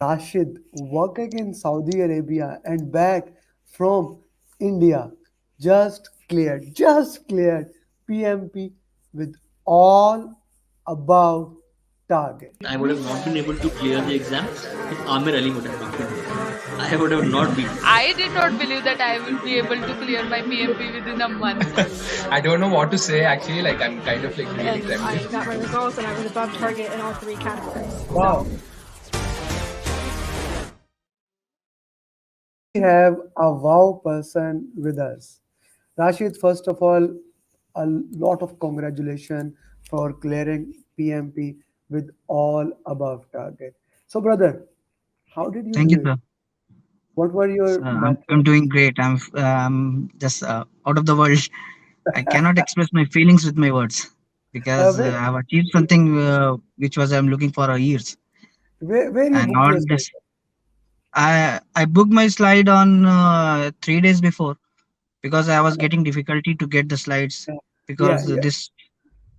Rashid working in Saudi Arabia and back from India just cleared PMP with all above target. I would have not been able to clear the exam if Amir Ali would have not been there. I would have not been. I did not believe that I will be able to clear my PMP within a month. I don't know what to say actually. Like I'm kind of like really And I trembling. got my results and I was above target in all three categories. Wow. We have a wow person with us. Rashid, first of all, a lot of congratulations for clearing PMP with all above target. So, brother, how did you Thank you, do it? sir. What were So, your I'm methods? doing great. I'm just out of the world. I cannot express my feelings with my words because Where, I've achieved something which was I'm looking for years. where you And booked all your slide? this, I booked my slide on 3 days before because I was getting difficulty to get the slides Yeah, because yeah, this.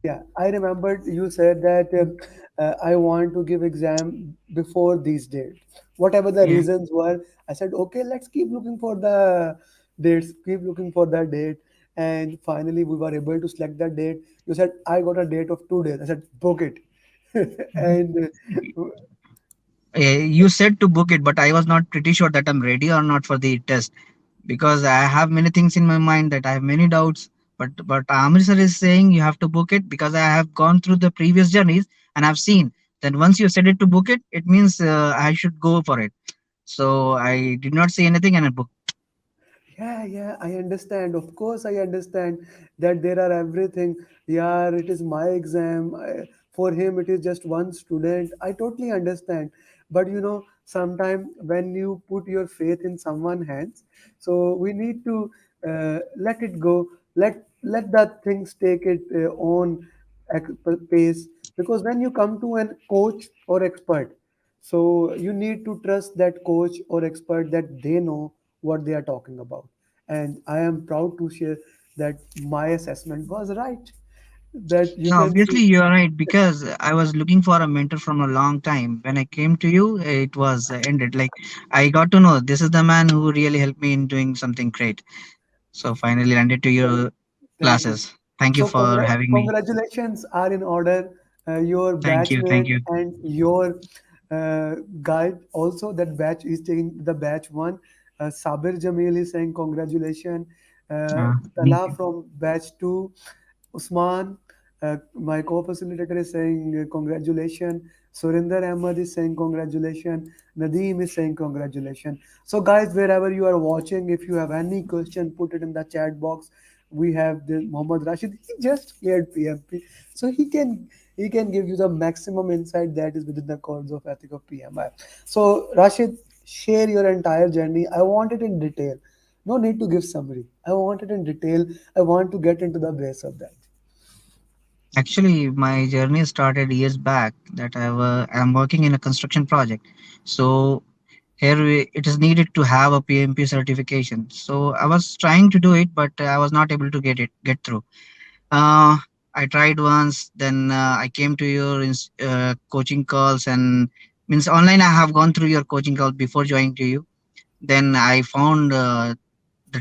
yeah. I remembered you said that I want to give exam before these dates. Whatever the Yeah. reasons were, I said, okay, let's keep looking for the dates, keep looking for that date. And finally, we were able to select that date. You said, I got a date of 2 days. I said, book it. And You said to book it, but I was not pretty sure that I'm ready or not for the test because I have many things in my mind that I have many doubts. But Amir sir is saying you have to book it because I have gone through the previous journeys and I've seen that once you said it to book it, it means I should go for it. So I did not say anything and I booked. yeah, yeah, I understand. Of course, I understand that there are everything. Yeah, it is my exam. For him, it is just one student. I totally understand. But sometimes when you put your faith in someone's hands, so we need to let it go. Let that things take it own pace. Because when you come to a coach or expert, so you need to trust that coach or expert that they know what they are talking about. And I am proud to share that my assessment was right. That you Yeah, can see. obviously you are right because I was looking for a mentor from a long time. When I came to you, it was ended. Like I got to know this is the man who really helped me in doing something great. So finally landed to Thank, your thank you. classes. Thank you So for having me. congratulations are in order. Your Thank you. Thank batchmate you. and your guide also that batch is taking the batch one. Sabir Jamil is saying congratulations. Thank Tala you. from batch two. Usman, my co-facilitator is saying congratulations. Surinder Ahmad is saying congratulations. Nadeem is saying congratulations. So guys, wherever you are watching, if you have any question, put it in the chat box. We have the Mohammad Rashid. He just cleared PMP, so he can give you the maximum insight that is within the codes of ethic of PMI. So Rashid, share your entire journey. I want it in detail. No need to give summary. I want it in detail. I want to get into the base of that. Actually, my journey started years back. That I'm working in a construction project. So it is needed to have a PMP certification. So I was trying to do it, but I was not able to get through. Uh, I tried once, then I came to your coaching calls and means online. I have gone through your coaching calls before joining to you. Then I found the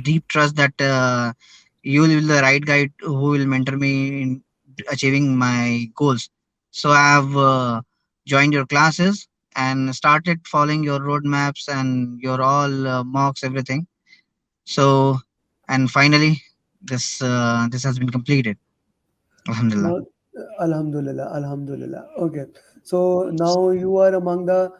deep trust that you will be the right guide who will mentor me in achieving my goals. So I have joined your classes and started following your roadmaps and your all mocks, everything. So and finally, this has been completed. Alhamdulillah. Now, Alhamdulillah, Alhamdulillah. Okay, so now you are among the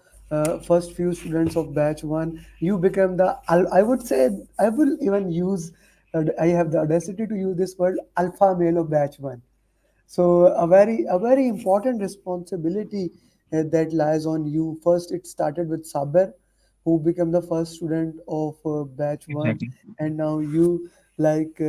first few students of batch one. You become the, I would say, I will even use, I have the audacity to use this word, alpha male of batch one. So a very important responsibility that lies on you. First, it started with Saber, who became the first student of batch one, Exactly. and now you like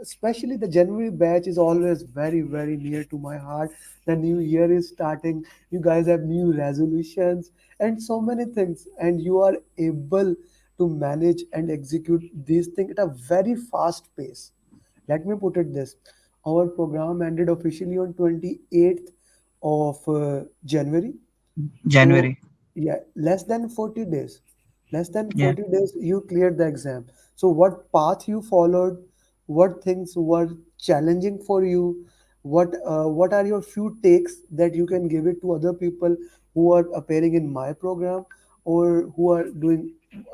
especially the January batch is always very near to my heart. The new year is starting. You guys have new resolutions and so many things, and you are able to manage and execute these things at a very fast pace. Let me put it this. Our program ended officially on 28th of January. So January. Yeah, less than 40 days. Less than Yeah. 40 days, you cleared the exam. So, what path you followed? What things were challenging for you? What are your few takes that you can give it to other people who are appearing in my program or who are doing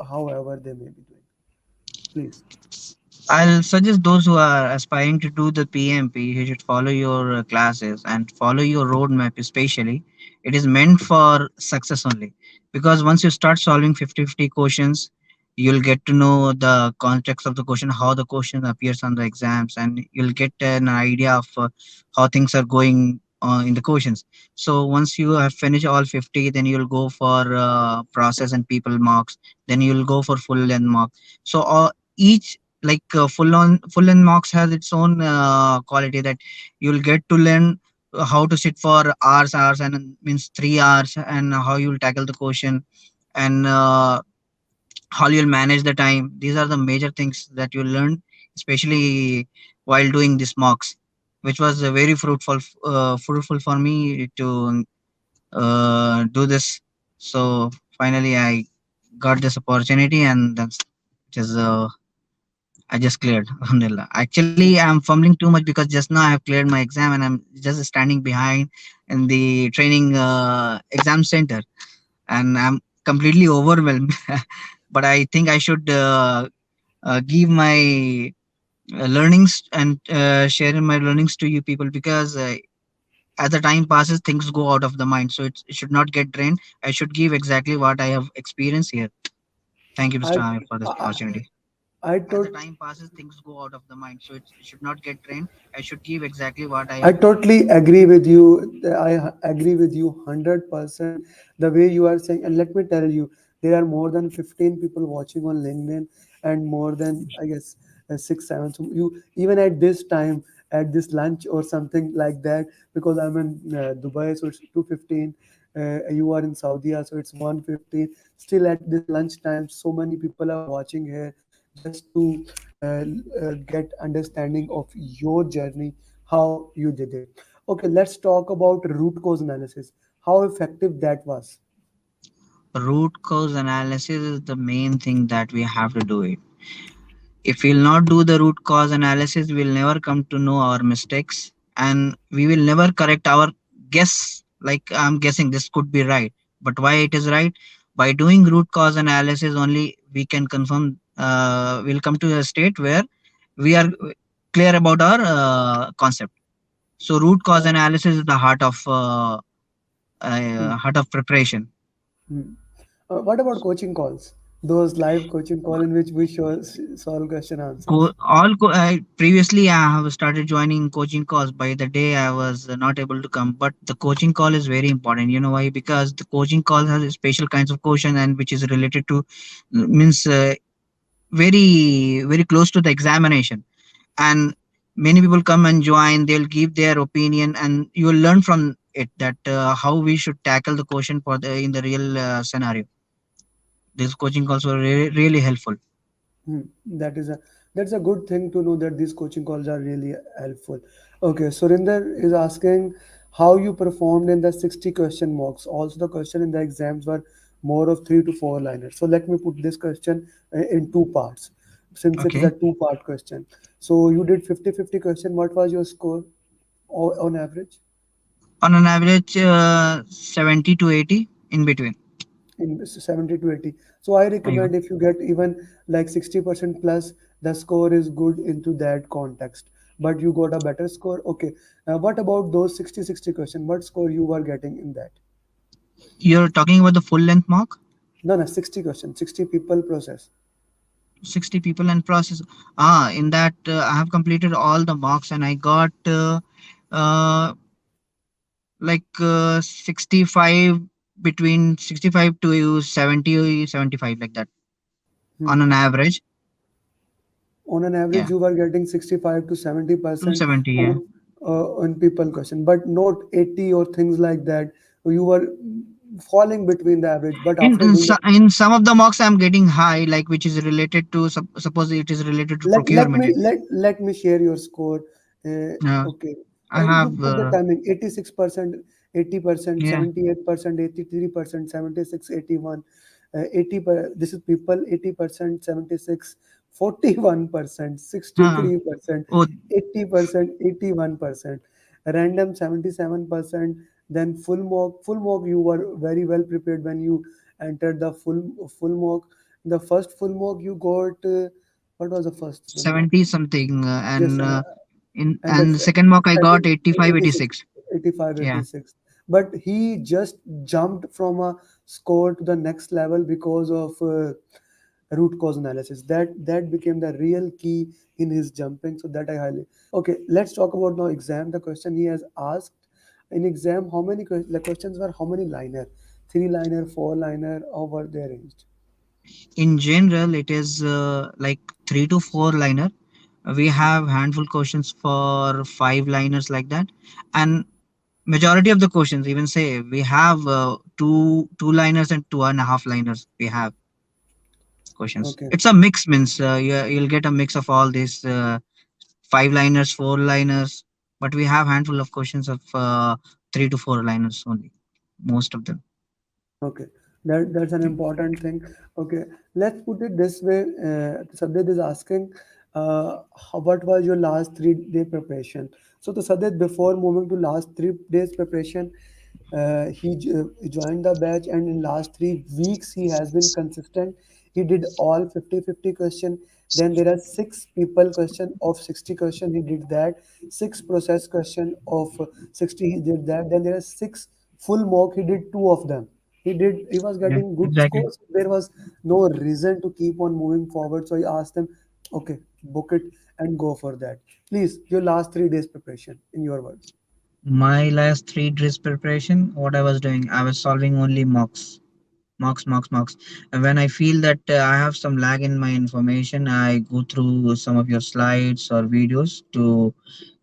however they may be doing? Please. I'll suggest those who are aspiring to do the PMP, you should follow your classes and follow your roadmap, especially. It is meant for success only. Because once you start solving 50-50 questions, you'll get to know the context of the question, how the question appears on the exams, and you'll get an idea of how things are going in the questions. So once you have finished all 50, then you'll go for process and people marks, then you'll go for full length mark. So each full length mocks has its own quality, that you'll get to learn how to sit for hours and means 3 hours, and how you'll tackle the question, and how you'll manage the time. These are the major things that you'll learn, especially while doing this mocks, which was very fruitful for me to do this. So finally I got this opportunity, and that's just I just cleared. Alhamdulillah. Actually, I'm fumbling too much because just now I have cleared my exam and I'm just standing behind in the training exam center, and I'm completely overwhelmed. But I think I should give my learnings and share my learnings to you people, because as the time passes, things go out of the mind. So it should not get drained. I should give exactly what I have experienced here. Thank you, I, Mr. Amir, for this I, opportunity. I, As the tot- time passes, things go out of the mind. So it should not get drained. I should give exactly what I I have. totally agree with you. Agree with you 100%. The way you are saying, and let me tell you, there are more than 15 people watching on LinkedIn, and more than, I guess, six, seven. So you even at this time, at this lunch or something like that, because I'm in Dubai, so it's 2:15. You are in Saudi, so it's 1:15. Still at this lunchtime, so many people are watching here just to get understanding of your journey, how you did it. Okay, let's talk about root cause analysis. How effective that was. Root cause analysis is the main thing that we have to do it. If we'll not do the root cause analysis, we'll never come to know our mistakes, and we will never correct our guess. Like, I'm guessing this could be right, but why it is right? By doing root cause analysis only, we can confirm. We'll come to a state where we are clear about our concept. So root cause Uh, analysis is the hmm, heart of preparation. hmm. What about coaching calls? Those live coaching call in which we solve question answers. Previously I have started joining coaching calls. By the day I was not able to come, but the coaching call is very important. You know why? Because the coaching call has special kinds of question, and which is related to means very close to the examination. And many people come and join, they'll give their opinion, and you will learn from it that how we should tackle the question for the in the real scenario. These coaching calls were really helpful. Hmm, that's a good thing to know that these coaching calls are really helpful. Okay, Surinder is asking how you performed in the 60 question mocks. Also, the question in the exams were more of 3 to 4 liners. So let me put this question in two parts, since it is a Okay. two-part question. So you did 50-50 question. What was your score on average? On an average 70 to 80 in between. In 70 to 80. So I Aywa. recommend if you get even like 60% plus, the score is good into that context. But you got a better score. Okay. What about those 60-60 question? What score you were getting in that? You're talking about the full length mock. No, no, 60 question, 60 people process. 60 people and process. In that I have completed all the mocks, and I got uh, 65, between 65 to 70, 75, like that, on Hmm. an average. On an average, Yeah, you were getting 65 to 70% 270. Yeah. on people question, but not 80 or things like that. You were falling between the average, but after doing the In some of the mocks I'm getting high, like which is related to suppose it is related to procurement. let me share your score. uh, Okay, I you have put the timing 86%. 80%, Yeah. 78%, 83%, 76, 81, 80 per, this is people 80%, 76, 41%, Huh. 63%, Oh, 80%, 81%, random 77%, then full mock you were very well prepared when you entered the full mock. The first full mock you got what was the first full mock? 70 something, Yes, and and the second mock I got second 85, 86, 86. 85, Yeah. 86. But he just jumped from a score to the next level because of root cause analysis. That became the real key in his jumping, so that I highly. Okay, let's talk about now exam. The question he has asked in exam, how many the questions were, how many liner, three liner, four liner, how were they arranged? In general, it is like 3 to 4 liner. We have handful questions for 5 liners like that, and majority of the questions even say we have two liners and 2.5 liners. We have questions. Okay. It's a mix, means you'll get a mix of all these 5 liners, 4 liners, but we have handful of questions of 3 to 4 liners only, most of them. Okay, that's an important thing. Okay, let's put it this way. Sadyat is asking, what was your last 3 day preparation? So, to Sadyat, before moving to last 3 days preparation, he joined the batch, and in last 3 weeks he has been consistent. He did all 50-50 question. Then there are six people question of 60 question. He did that. Six process question of 60. He did that. Then there are six full mock. He did two of them. He was Yeah, getting good exactly. scores. There was no reason to keep on moving forward. So I asked him, okay, book it and go for that. Please, your last 3 days preparation in your words. My last 3 days preparation, what I was doing, I was solving only mocks. And when I feel that I have some lag in my information, I go through some of your slides or videos to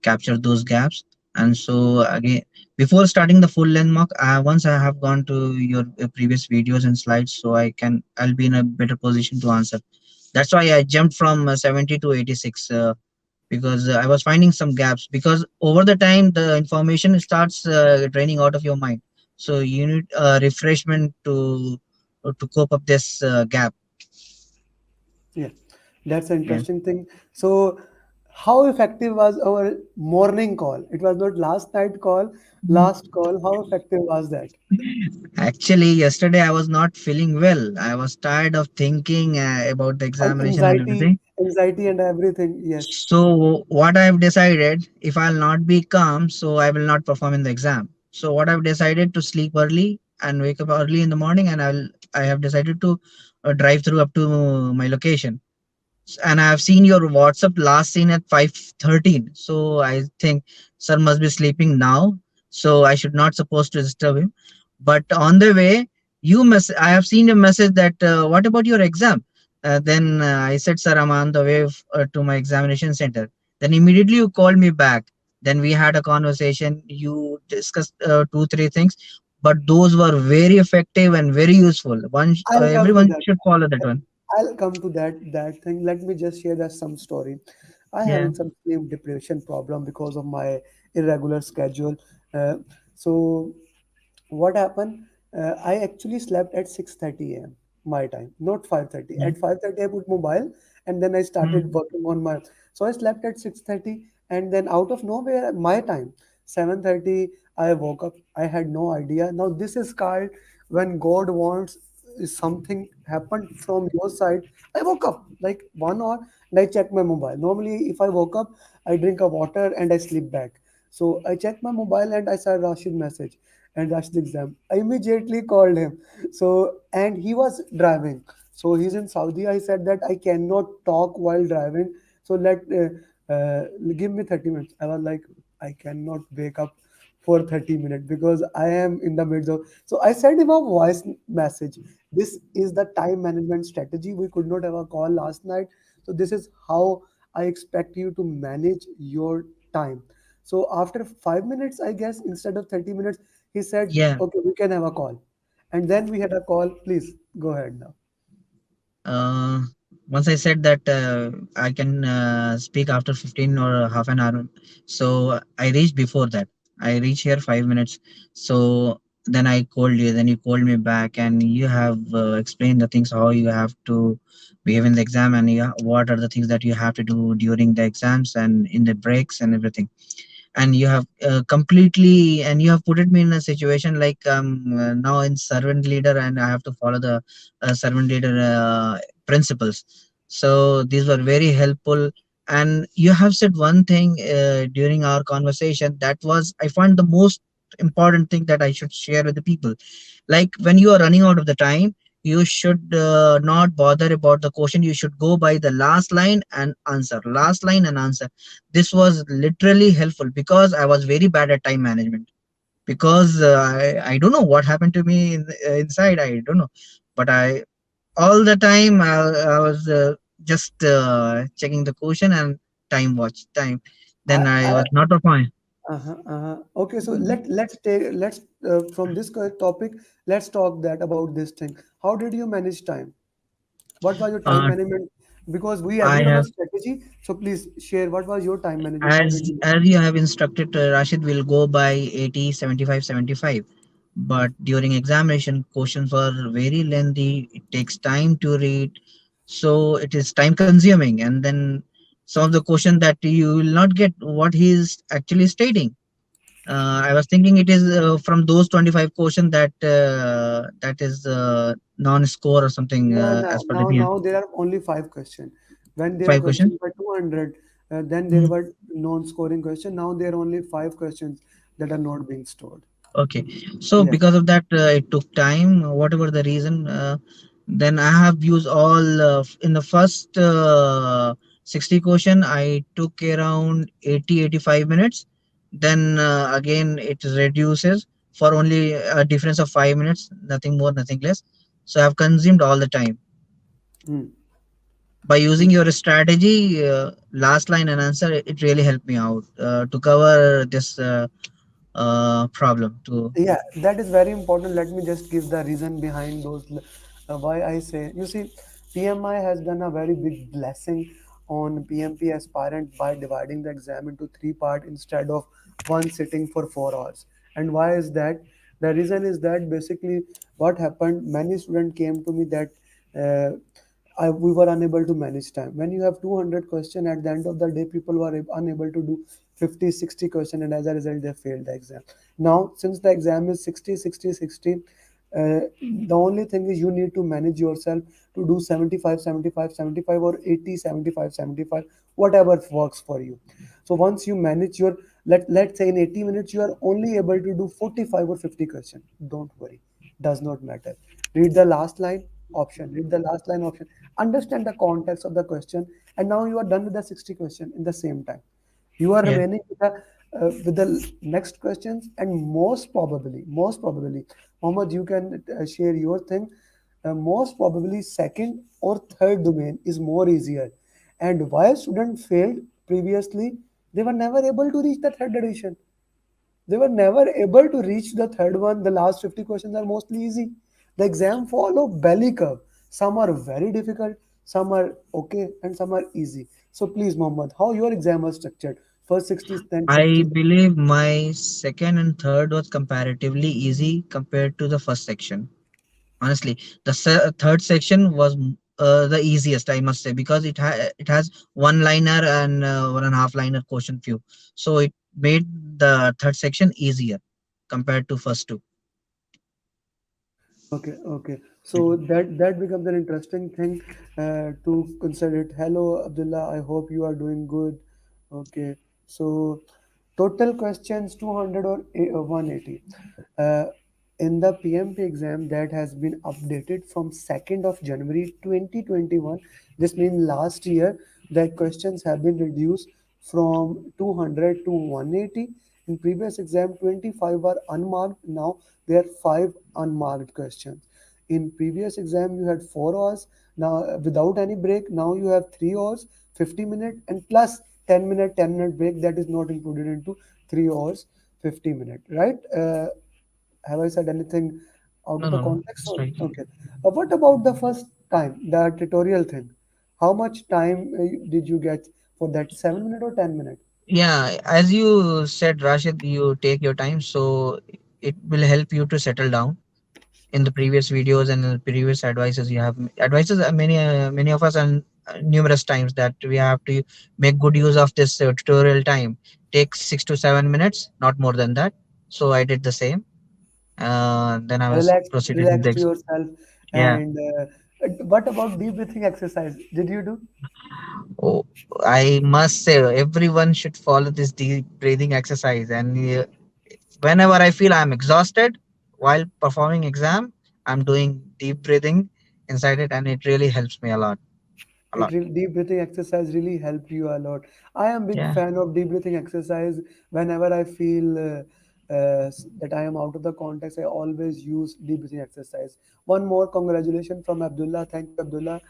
capture those gaps. And so again, before starting the full length mock, once I have gone to your previous videos and slides, so I'll be in a better position to answer. That's why I jumped from 70 to 86, because I was finding some gaps, because over the time the information starts draining out of your mind. So you need refreshment to cope up this gap. Yeah, that's an Yeah. interesting thing. So, how effective was our morning call? It was not last night call, last call. How effective was that? Actually, yesterday I was not feeling well. I was tired of thinking about the examination and everything. Anxiety, and everything. Yes. So what I've decided, if I'll not be calm, so I will not perform in the exam. So what I've decided to sleep early and wake up early in the morning, and I have decided to drive through up to my location. And I have seen your WhatsApp last seen at 5:13. So I think sir must be sleeping now. So I should not supposed to disturb him. But on the way, I have seen a message that what about your exam? Then I said, sir, I'm on the way to my examination center. Then immediately you called me back. Then we had a conversation. You discussed 2, 3 things, but those were very effective and very useful. I'll come to Everyone that. should follow that one. I'll come to that thing. Let me just share that some story. I Yeah. having some sleep deprivation problem because of my irregular schedule. Uh, so what happened, I actually slept at 6:30 a.m. my time, not 5:30. Yeah. At 5:30 I put mobile, and then I started Mm. working on my, so I slept at 6:30, and then out of nowhere my time 7:30 I woke up. I had no idea. Now this is called when God wants something happened from your side. I woke up like 1 hour and I checked my mobile. Normally if I woke up, I drink a water and I sleep back. So I checked my mobile and I saw Rashid message and Rashid exam. I immediately called him. So and he was driving. So he's in Saudi. I said that I cannot talk while driving. So give me 30 minutes. I was like, I cannot wake up for 30 minutes because I am in the middle of. So I sent him a voice message. This is the time management strategy. We could not have a call last night. So this is how I expect you to manage your time. So after 5 minutes, I guess, instead of 30 minutes, he said, Yeah. okay, we can have a call. And then we had a call. Please go ahead now. Uh, Once I said that I can speak after 15 or half an hour, so I reached before that. I reach here 5 minutes. So then I called you, then you called me back, and you have explained the things how you have to behave in the exam, and what are the things that you have to do during the exams and in the breaks and everything. And you have completely, and you have put me in a situation like now in servant leader, and I have to follow the servant leader principles. So these were very helpful. And you have said one thing during our conversation that was, I find, the most important thing that I should share with the people. Like when you are running out of the time, you should not bother about the question. You should go by the last line and answer, last line and answer. This was literally helpful because I was very bad at time management. Because I don't know what happened to me inside, I don't know. But I, all the time, I was just checking the question and time, watch time. Then I I was not a point. uh-huh, uh-huh. Okay, so let's from this topic, let's talk that about this thing. How did you manage time? What was your time uh, management? Because we I agreed on a have, strategy, so please share what was your time management? How did you? as you have instructed, Rashid will go by 80, 75, 75. But during examination, questions were very lengthy. It takes time to read, so it is time consuming. And then some of the question that you will not get what he is actually stating. I was thinking it is from those 25 questions that that is non-score or something No, no. as per the PM. Now there are only five questions. When there are Five questions. questions by 200, then there were non-scoring question. Now there are only five questions that are not being stored. Okay, so Yes. because of that, it took time, whatever the reason. Then I have used all in the first 60 question, I took around 80, 85 minutes. Then again, it reduces for only a difference of 5 minutes, nothing more, nothing less. So I've consumed all the time. Hmm. By using your strategy, last line and answer, it really helped me out to cover this problem. To Yeah, that is very important. Let me just give the reason behind those why I say. You see, PMI has done a very big blessing on PMP aspirant by dividing the exam into three part instead of one sitting for 4 hours. And why is that? The reason is that basically what happened. Many students came to me that. We were unable to manage time. When you have 200 question at the end of the day, people were unable to do 50, 60 question, and as a result, they failed the exam. Now, since the exam is 60, 60, 60, the only thing is you need to manage yourself to do 75, 75, 75, or 80, 75, 75, whatever works for you. So once you manage your, let's say in 80 minutes, you are only able to do 45 or 50 question. Don't worry, does not matter. Read the last line option, read the last line option, understand the context of the question, and now you are done with the 60 question in the same time. You are yeah. remaining with the next questions, and most probably, Mohammed, you can share your thing. Most probably, second or third domain is more easier. And why student failed previously, they were never able to reach the third edition. They were never able to reach the third one. The last 50 questions are mostly easy. The exam follow belly curve. Some are very difficult, some are okay, and some are easy. So please, Mohammed, how your exam was structured? First 60, then I 60. believe my second and third was comparatively easy compared to the first section. Honestly, the third section was the easiest, I must say, because it has one liner and one and a half liner question few. So it made the third section easier compared to first two. Okay, okay. So that becomes an interesting thing to consider it. Hello, Abdullah. I hope you are doing good. Okay. So total questions 200 or 180. Uh, in the PMP exam that has been updated from 2nd of January 2021. This means last year the questions have been reduced from 200 to 180. In previous exam, 25 were unmarked. Now there are 5 unmarked questions. In previous exam, you had 4 hours. Now without any break, now you have 3 hours, 50 minutes, and plus 10-minute, 10-minute break that is not included into 3 hours, 50 minutes. Right? Have I said anything out No, of the no, no. context? That's Or, right. okay. What about the first time, the tutorial thing? How much time did you get for that? 7 minute or 10 minute? Yeah, as you said, Rashid, you take your time, so it will help you to settle down. In the previous videos and the previous advices, you have advices many of us, and numerous times that we have to make good use of this tutorial time. Takes 6 to 7 minutes, not more than that. So I did the same. Then I was Relax, proceeded with relax the to yourself. yeah. And what about deep breathing exercise? Did you do? Oh, I must say everyone should follow this deep breathing exercise. And whenever I feel I'm exhausted while performing exam, I'm doing deep breathing inside it, and it really helps me a lot. A lot. Deep breathing exercise really help you a lot. I am big Yeah. fan of deep breathing exercise. Whenever I feel that I am out of the context, I always use deep breathing exercise. One more congratulations from Abdullah. Thank you, Abdullah.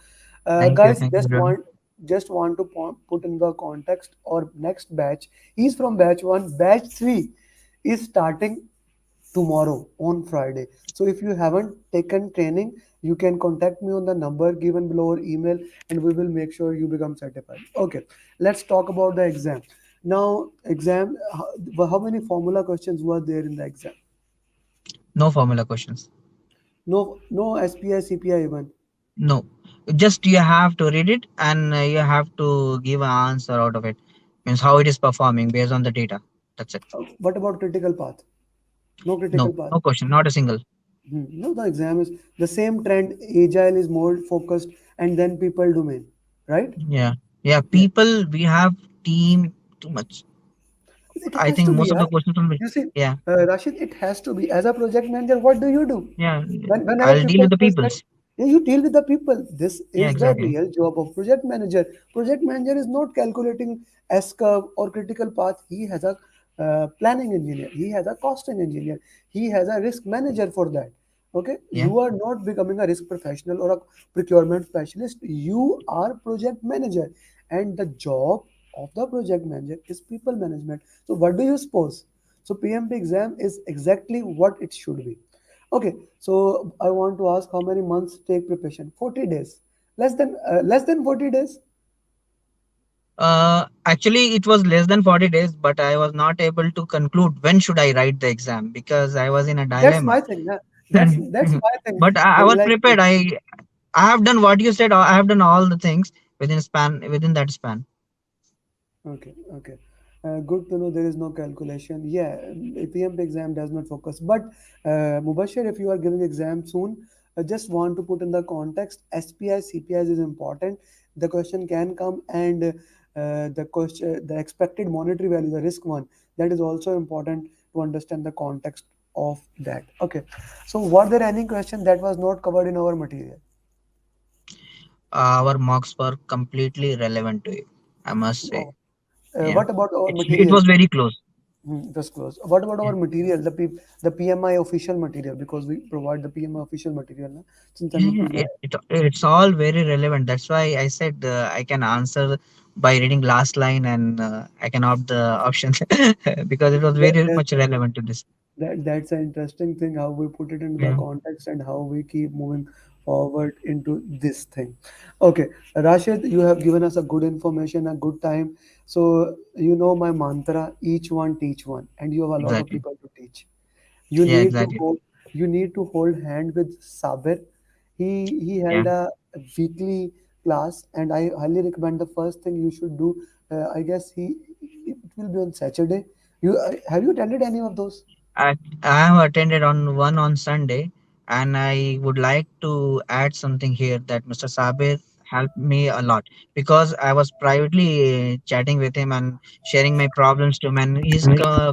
Thank you. Guys, Thank you, everyone. just want to put in the context or next batch. He's from batch one. Batch three is starting tomorrow on Friday. So if you haven't taken training, you can contact me on the number given below or email, and we will make sure you become certified. Okay, let's talk about the exam. Now, exam, how many formula questions were there in the exam? No formula questions. No, no SPI, CPI even. No. Just you have to read it, and you have to give an answer out of it. Means how it is performing based on the data. That's it. What about critical path? No critical No. path. No question. Not a single. No, the exam is the same trend. Agile is more focused, and then people domain, right? Yeah. Yeah. Yeah. People, we have team too much. It I has think to be. most of the questions will be. You see, Yeah. Rashid, it has to be. As a project manager, what do you do? Yeah. Whenever I'll deal people with the says that, peoples. yeah, you deal with the people. This Yeah. is the Exactly. real job of project manager. Project manager is not calculating S curve or critical path. He has a planning engineer. He has a costing engineer. He has a risk manager for that. Okay, Yeah. you are not becoming a risk professional or a procurement specialist. You are project manager, and the job of the project manager is people management. So what do you suppose? So PMP exam is exactly what it should be. Okay, so I want to ask how many months take preparation? 40 days. Less than 40 days. Actually, it was less than 40 days, but I was not able to conclude when should I write the exam because I was in a That's dilemma. my thing. Yeah. That's my thing. But I was Like prepared. I have done what you said. I have done all the things within that span. okay, okay. Good to know there is no calculation. Yeah, PMP exam does not focus. But Mubashir, if you are giving exam soon, I just want to put in the context. SPI, CPIs is important. The question can come, and the expected monetary value, the risk one, that is also important to understand the context of that. Okay. So, were there any question that was not covered in our material? Our marks were completely relevant to it, I must say. Wow. Yeah, What about our it material? was very close. Just close. What about Yeah. our material, the PMI official material, because we provide the PMI official material, na? Since I need Yeah, to buy. it's all very relevant. That's why I said I can answer by reading last line, and I can opt the options because it was That, very that, much relevant to this. that's an interesting thing how we put it into the Yeah, context and how we keep moving forward into this thing. Okay, Rashid, you have given us a good information, a good time. So you know my mantra: each one teach one, and you have a lot of exactly. people to teach. You Yeah, need to exactly. hold you need to hold hand with Sabir. He Yeah. held a weekly class, and I highly recommend the first thing you should do. I guess it will be on Saturday. You have you attended any of those? I have attended on one on Sunday, and I would like to add something here that Mr. Sabir helped me a lot because I was privately chatting with him and sharing my problems to him, and he's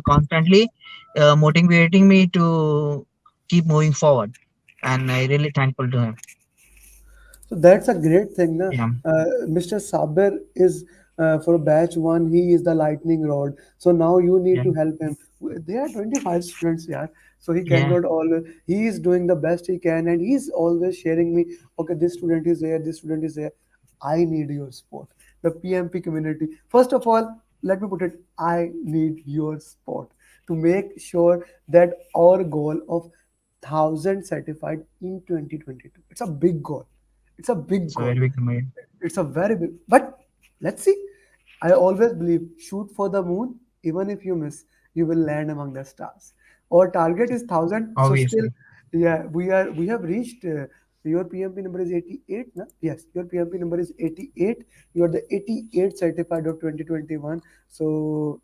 constantly motivating me to keep moving forward, and I really thankful to him. So that's a great thing, na? Yeah, Mr. Saber is for batch one. He is the lightning rod. So now you need yeah, to help him. There are 25 students here, so he yeah. cannot always. He is doing the best he can, and he's always sharing me. Okay, this student is there. This student is there. I need your support. The PMP community. First of all, let me put it. I need your support to make sure that our goal of 1,000 certified in 2022. It's a big goal. It's a big It's a goal. very big amount. It's a very big. But let's see. I always believe shoot for the moon, even if you miss, you will land among the stars. Our target is 1,000, so still, Obviously. yeah, we have reached. Your PMP number is 88, na? Yes, your PMP number is 88. You are the 88 certified of 2021. So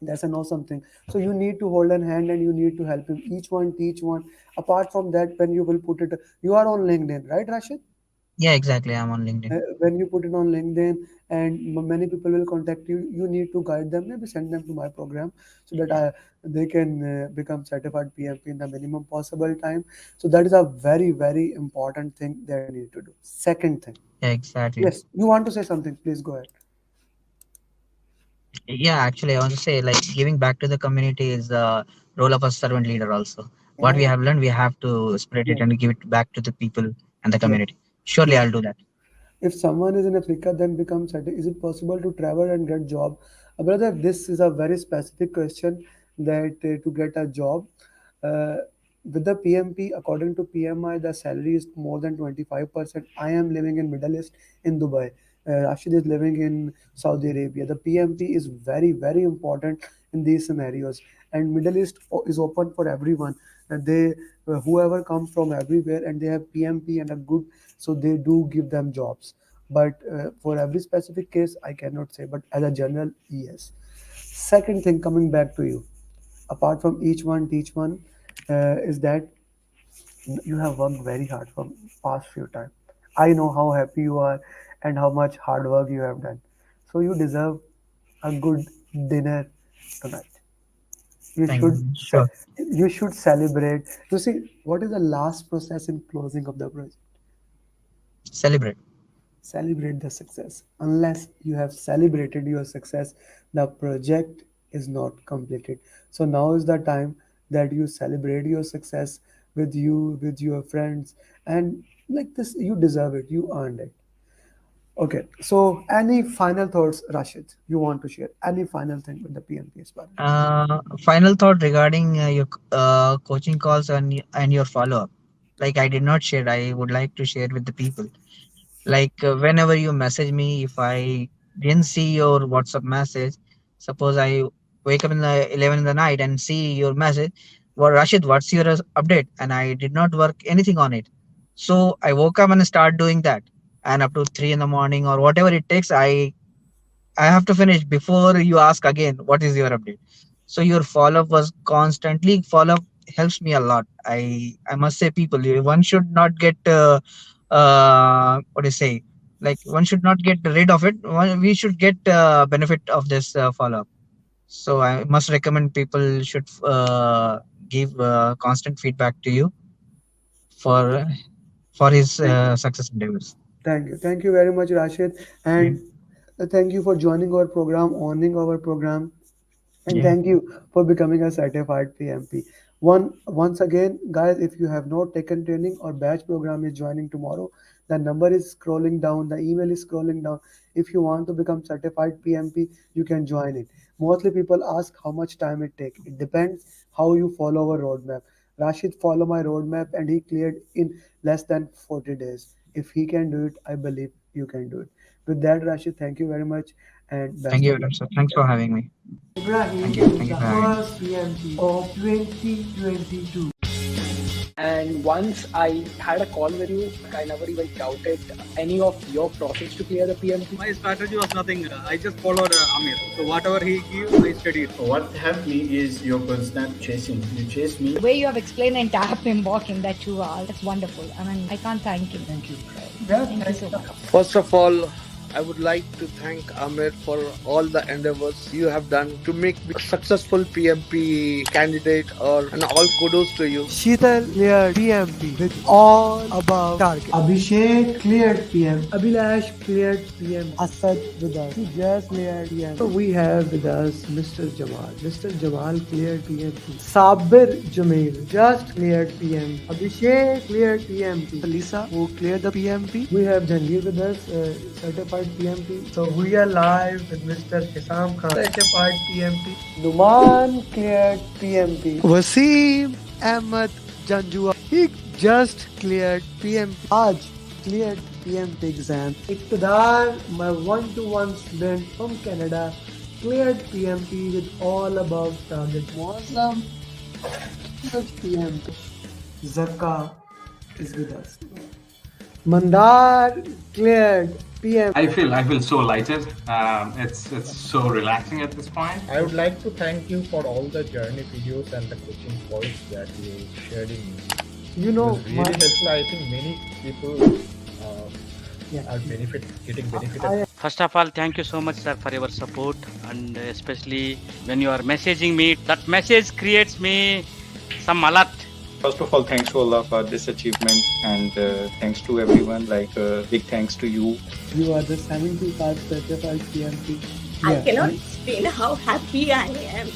that's an awesome thing. So you need to hold an hand and you need to help him. Each one teach one. Apart from that, when you will put it, you are on LinkedIn, right, Rashid? Yeah, exactly. I'm on LinkedIn. When you put it on LinkedIn and many people will contact you, you need to guide them, maybe send them to my program so that they can become certified PMP in the minimum possible time. So that is a very, very important thing that you need to do. Second thing, Yeah, exactly. yes, you want to say something, please go ahead. Yeah, actually, I want to say like giving back to the community is the role of a servant leader also. What we Yeah, have learned, we have to spread it yeah, and give it back to the people and the yeah, community. Surely, yeah. I'll do that. If someone is in Africa, then becomes certain. Is it possible to travel and get job? Brother, this is a very specific question that to get a job. Uh, with the PMP, according to PMI, the salary is more than 25%. I am living in Middle East in Dubai. Rashid is living in Saudi Arabia. The PMP is very, very important in these scenarios. And Middle East is open for everyone. And they, whoever comes from everywhere, and they have PMP and a good, so they do give them jobs. But for every specific case, I cannot say. But as a general, yes. Second thing, coming back to you, apart from each one teach one, is that you have worked very hard for past few times. I know how happy you are and how much hard work you have done. So you deserve a good dinner tonight. You Thank you. should Sure. you should celebrate. You see, what is the last process in closing of the project? Celebrate. Celebrate the success. Unless you have celebrated your success, the project is not completed. So now is the time that you celebrate your success with you, with your friends, and like this, you deserve it, you earned it. Okay, so any final thoughts, Rashid, you want to share? Any final thing with the PMP aspirants? Final thought regarding your coaching calls and your follow up. Like I did not share, I would like to share with the people. Like whenever you message me, if I didn't see your WhatsApp message, suppose I wake up in the 11 in the night and see your message, well, Rashid, what's your update? And I did not work anything on it. So I woke up and start doing that. And up to 3 in the morning or whatever it takes, I have to finish before you ask again, what is your update? So your follow up was constantly follow up helps me a lot. I must say, people, one should not get what do you say? Like one should not get rid of it. We should get benefit of this follow up. So I must recommend people should give constant feedback to you for for his Thank you. success endeavors. Thank you. Thank you very much, Rashid. Yeah, And thank you for joining our program, owning our program. And yeah. thank you for becoming a certified PMP. Once again, guys, if you have not taken training or batch program is joining tomorrow, the number is scrolling down, the email is scrolling down. If you want to become certified PMP, you can join it. Mostly people ask how much time it take. It depends how you follow our roadmap. Rashid follow my roadmap and he cleared in less than 40 days. If he can do it, I believe you can do it. With that, Rashid, thank you very much and Thank best you, of luck. sir. Thanks for having me. Ibrahim is Thank you the for having me. first PMP of 2022. And once I had a call with you, I never even doubted any of your process to clear the PMP. My strategy was nothing. I just followed Amir. So whatever he gave, I studied. What helped me is your constant chasing. You chase me. The way you have explained the entire PMBOK in that 2 hours, that's wonderful. I mean, I can't thank you. Thank you. Thank you so much. First of all, I would like to thank Amir for all the endeavors you have done to make me a successful PMP candidate, and all kudos to you. Sheetal cleared PMP with all above target. Abhishek cleared PM. Abhilash cleared PM. Asad with us. He just cleared PM. So we have with us Mr. Jamal. Mr. Jamal cleared PMP. Sabir Jamil just cleared PM. Abhishek cleared PMP. Lisa who cleared the PMP. We have Jangir with us, certified PMP. So we are live with Mr. Hisam Khan, certified PMP. Numan cleared PMP. Wasim Ahmed Janjua, he just cleared PMP. Raj cleared PMP exam. Iqtidar, my one-to-one student from Canada, cleared PMP with all above target. Awesome. PMP. Zaka is with us. Mandar cleared PMP. I feel so lighted. It's so relaxing at this point. I would like to thank you for all the journey videos and the coaching points that you shared in. You know, it was really helpful. I think many people are getting benefited. First of all, thank you so much, sir, for your support, and especially when you are messaging me, that message creates me some alert. First of all, thanks to Allah for this achievement, and thanks to everyone. Big thanks to you. You are the 75 certified PMP. I cannot explain how happy I am.